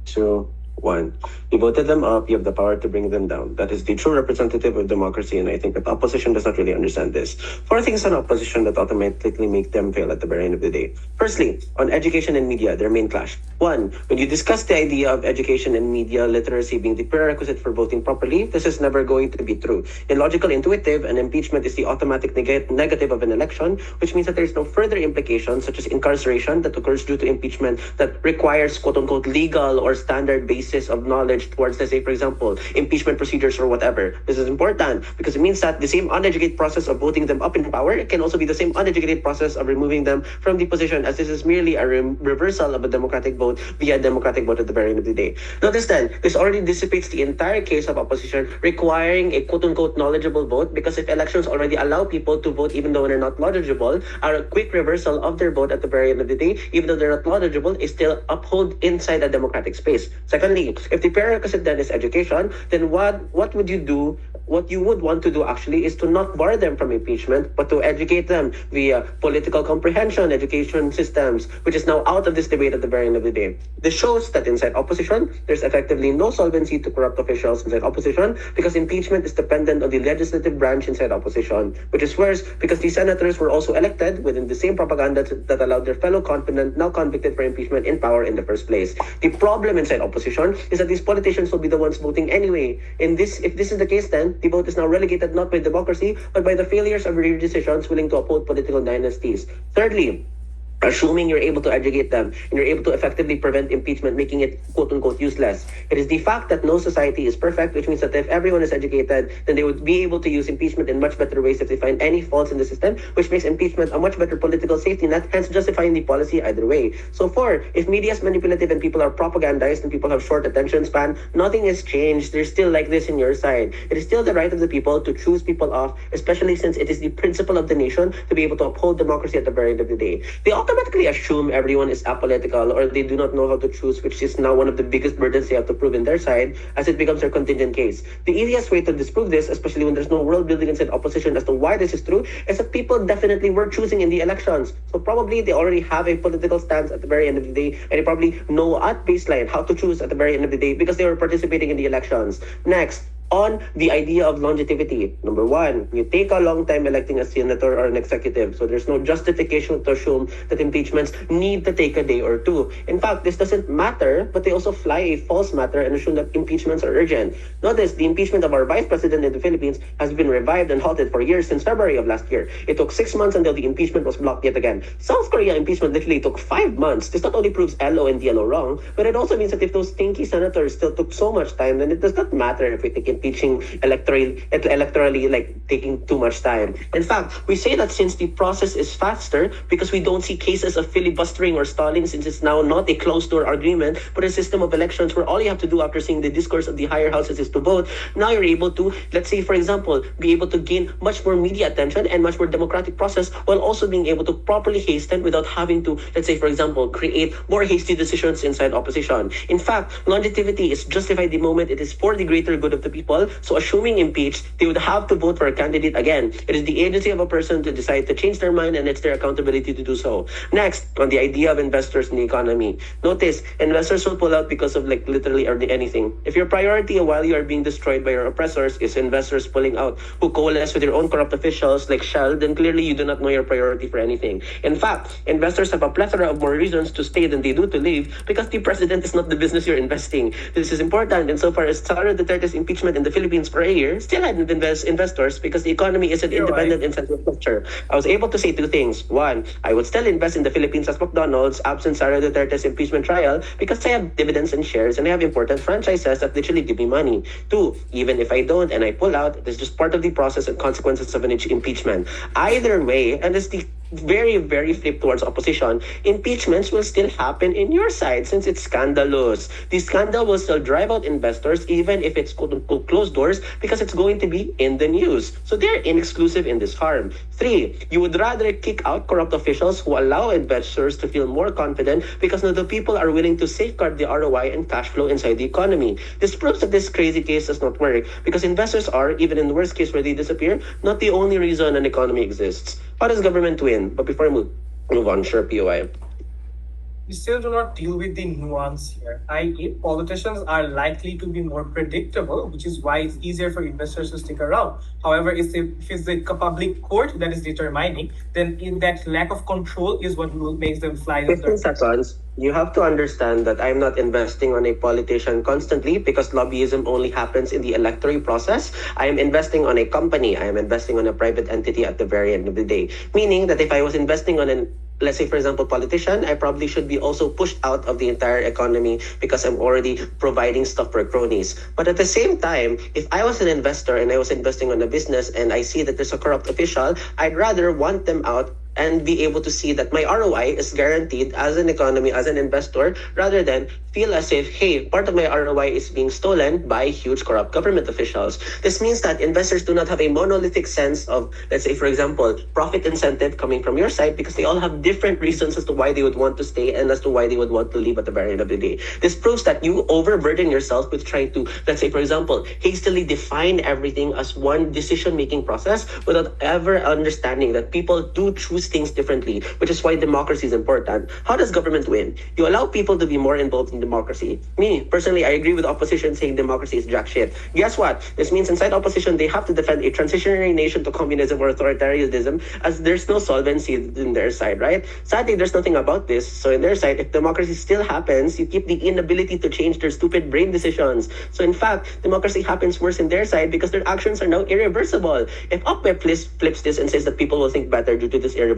two, one. You voted them up, you have the power to bring them down. That is the true representative of democracy, and I think that the opposition does not really understand this. Four things on opposition that automatically make them fail at the very end of the day. Firstly, on education and media, their main clash. One, when you discuss the idea of education and media literacy being the prerequisite for voting properly, this is never going to be true. Illogical, intuitive, and impeachment is the automatic negative of an election, which means that there is no further implications, such as incarceration that occurs due to impeachment that requires quote unquote legal or standard basis of knowledge towards, let's say, for example, impeachment procedures or whatever. This is important because it means that the same uneducated process of voting them up in power, it can also be the same uneducated process of removing them from the position, as this is merely a reversal of a democratic vote via democratic vote at the very end of the day. Notice then, this already dissipates the entire case of opposition requiring a quote-unquote knowledgeable vote, because if elections already allow people to vote even though they're not knowledgeable, a quick reversal of their vote at the very end of the day, even though they're not knowledgeable, is still upheld inside a democratic space. Secondly, if the prerequisite then is education, then what would you do? What you would want to do actually is to not bar them from impeachment, but to educate them via political comprehension, education systems, which is now out of this debate at the very end of the day. This shows that inside opposition, there's effectively no solvency to corrupt officials inside opposition, because impeachment is dependent on the legislative branch inside opposition, which is worse because the senators were also elected within the same propaganda that allowed their fellow confident, now convicted for impeachment, in power in the first place. The problem inside opposition is that these politicians will be the ones voting anyway. If this is the case, then the vote is now relegated not by democracy, but by the failures of real decisions willing to uphold political dynasties. Thirdly, assuming you're able to educate them and you're able to effectively prevent impeachment, making it quote-unquote useless. It is the fact that no society is perfect, which means that if everyone is educated, then they would be able to use impeachment in much better ways if they find any faults in the system, which makes impeachment a much better political safety net, hence justifying the policy either way. So four, if media is manipulative and people are propagandized and people have short attention span, nothing has changed. They're still like this in your side. It is still the right of the people to choose people off, especially since it is the principle of the nation to be able to uphold democracy at the very end of the day. They automatically assume everyone is apolitical, or they do not know how to choose, which is now one of the biggest burdens they have to prove in their side, as it becomes their contingent case. The easiest way to disprove this, especially when there's no world building inside opposition as to why this is true, is that people definitely were choosing in the elections. So probably they already have a political stance at the very end of the day, and they probably know at baseline how to choose at the very end of the day because they were participating in the elections. Next, on the idea of longevity. Number one, you take a long time electing a senator or an executive, so there's no justification to assume that impeachments need to take a day or two. In fact, this doesn't matter, but they also fly a false matter and assume that impeachments are urgent. Notice, the impeachment of our vice president in the Philippines has been revived and halted for years since February of last year. It took 6 months until the impeachment was blocked yet again. South Korea impeachment literally took 5 months. This not only proves LO and DLO wrong, but it also means that if those stinky senators still took so much time, then it does not matter if we take impeaching electorally, like taking too much time. In fact, we say that since the process is faster because we don't see cases of filibustering or stalling, since it's now not a closed door agreement, but a system of elections where all you have to do after seeing the discourse of the higher houses is to vote. Now you're able to, let's say for example, be able to gain much more media attention and much more democratic process, while also being able to properly hasten without having to, let's say for example, create more hasty decisions inside opposition. In fact, longevity is justified the moment it is for the greater good of the people. So assuming impeached, they would have to vote for a candidate again. It is the agency of a person to decide to change their mind, and it's their accountability to do so. Next, on the idea of investors in the economy. Notice, investors will pull out because of like literally anything. If your priority while you are being destroyed by your oppressors is investors pulling out who coalesce with your own corrupt officials like Shell, then clearly you do not know your priority for anything. In fact, investors have a plethora of more reasons to stay than they do to leave, because the president is not the business you're investing. This is important insofar as Sara Duterte's impeachment in the Philippines for a year still hadn't investors because the economy isn't independent incentive structure. I was able to say two things. One, I would still invest in the Philippines as McDonald's absent Sara Duterte's impeachment trial because I have dividends and shares and I have important franchises that literally give me money. Two, even if I don't and I pull out, it's just part of the process and consequences of an impeachment. Either way, and it's the very, very flip towards opposition, impeachments will still happen in your side since it's scandalous. The scandal will still drive out investors even if it's quote-unquote closed doors because it's going to be in the news. So they're inexclusive in this harm. Three, you would rather kick out corrupt officials who allow investors to feel more confident because now the people are willing to safeguard the ROI and cash flow inside the economy. This proves that this crazy case does not work because investors are, even in the worst case where they disappear, not the only reason an economy exists. How does government win? But before I move on, sure, POI. we still do not deal with the nuance here, i.e., politicians are likely to be more predictable, which is why it's easier for investors to stick around. However, if it's the public court that is determining, then in that lack of control is what makes them fly under. 15 seconds. You have to understand that I'm not investing on a politician constantly because lobbyism only happens in the electoral process. I am investing on a company. I am investing on a private entity at the very end of the day. Meaning that if I was investing on an, let's say for example, politician, I probably should be also pushed out of the entire economy because I'm already providing stuff for cronies. But at the same time, if I was an investor and I was investing on a business and I see that there's a corrupt official, I'd rather want them out and be able to see that my ROI is guaranteed as an economy, as an investor, rather than feel as if, hey, part of my ROI is being stolen by huge corrupt government officials. This means that investors do not have a monolithic sense of, let's say, for example, profit incentive coming from your side because they all have different reasons as to why they would want to stay and as to why they would want to leave at the very end of the day. This proves that you overburden yourself with trying to, let's say, for example, hastily define everything as one decision-making process without ever understanding that people do choose things differently, which is why democracy is important. How does government win? You allow people to be more involved in democracy. Me, personally, I agree with opposition saying democracy is jack shit. Guess what? This means inside opposition, they have to defend a transitionary nation to communism or authoritarianism as there's no solvency in their side, right? Sadly, there's nothing about this. So in their side, if democracy still happens, you keep the inability to change their stupid brain decisions. So in fact, democracy happens worse in their side because their actions are now irreversible. If UpWeb flips this and says that people will think better due to this irreversibility,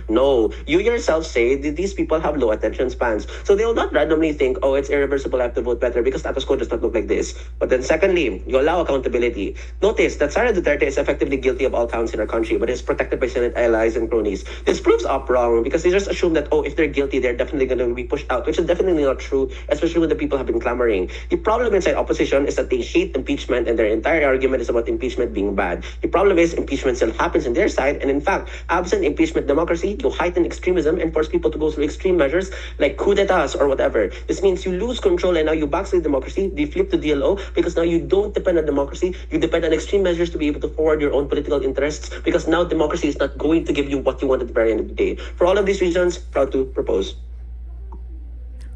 no. You yourself say that these people have low attention spans. So they will not randomly think, oh, it's irreversible, I have to vote better because status quo does not look like this. But then secondly, you allow accountability. Notice that Sara Duterte is effectively guilty of all counts in our country, but is protected by Senate allies and cronies. This proves up wrong because they just assume that, oh, if they're guilty, they're definitely going to be pushed out, which is definitely not true, especially when the people have been clamoring. The problem inside opposition is that they hate impeachment and their entire argument is about impeachment being bad. The problem is impeachment still happens in their side, and in fact, absent impeachment democracy, you heighten extremism and force people to go through extreme measures like coup d'etats or whatever. This means you lose control and now you backslide democracy, they flip to DLO because now you don't depend on democracy, you depend on extreme measures to be able to forward your own political interests because now democracy is not going to give you what you want at the very end of the day. For all of these reasons, proud to propose.